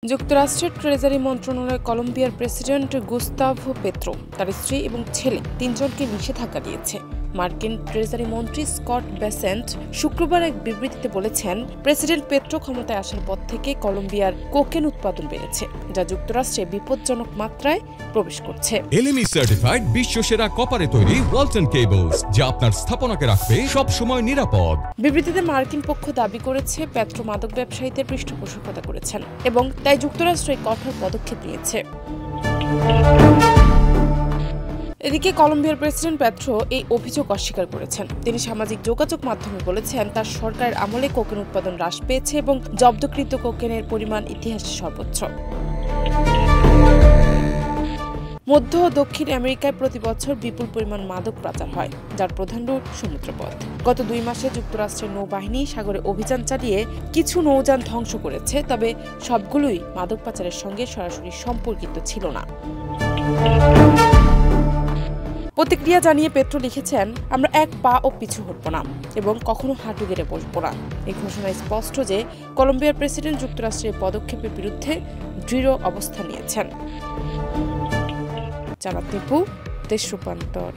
যুক্তরাষ্ট্রের ট্রেজারি মন্ত্রণালয় কলম্বিয়ার প্রেসিডেন্ট গুস্তাভো পেত্রো তার স্ত্রী এবং ছেলে তিনজনকে নিষেধাজ্ঞা দিয়েছে। মার্কিন ট্রেজারি মন্ত্রী স্কট বেসেন্ট শুক্রবার এক বিবৃতিতে বলেছেন, প্রেসিডেন্ট পেত্রো ক্ষমতায় আসার পর থেকে কলম্বিয়ার কোকেন উৎপাদন বেড়েছে, যা যুক্তরাষ্ট্রে বিপজ্জনক মাত্রায় প্রবেশ করছে। এলএমই সার্টিফাইড বিশ্বসেরা কপারে তৈরি ওয়ালটন কেবলস, যা আপনার স্থাপনাকে রাখবে সব সময় নিরাপদ। বিবৃতিতে মার্কিন পক্ষ দাবি করেছে, পেত্রো মাদক ব্যবসায়ীদের পৃষ্ঠপোষকতা করেছেন এবং তাই যুক্তরাষ্ট্র কঠোর পদক্ষেপ নিয়েছে। এদিকে কলম্বিয়ার প্রেসিডেন্ট পেত্রো এই অভিযোগ অস্বীকার করেছেন। তিনি সামাজিক যোগাযোগ মাধ্যমে বলেছেন, তার সরকারের আমলে কোকেন উৎপাদন হ্রাস পেয়েছে এবং জব্দকৃত কোকেনের পরিমাণ ইতিহাসে সর্বোচ্চ। মধ্য ও দক্ষিণ আমেরিকায় প্রতি বছর বিপুল পরিমাণ মাদক পাচার হয়, যার প্রধান রুট সমুদ্রপথ। গত 2 মাসে যুক্তরাষ্ট্রের নৌবাহিনী সাগরে অভিযান চালিয়ে কিছু নৌযান ধ্বংস করেছে, তবে সবগুলোই মাদক পাচারের সঙ্গে সরাসরি সম্পর্কিত ছিল না। প্রতিক্রিয়া জানিয়ে পেত্রো লিখেছেন, আমরা এক পাও পিছু হটব না এবং কখনো হাঁটু গেড়ে বসবো না। এই ঘোষণায় স্পষ্ট যে কলম্বিয়ার প্রেসিডেন্ট যুক্তরাষ্ট্রের পদক্ষেপের বিরুদ্ধে দৃঢ় অবস্থান নিয়েছেন। জানাত নিপু, দেশ রূপান্তর।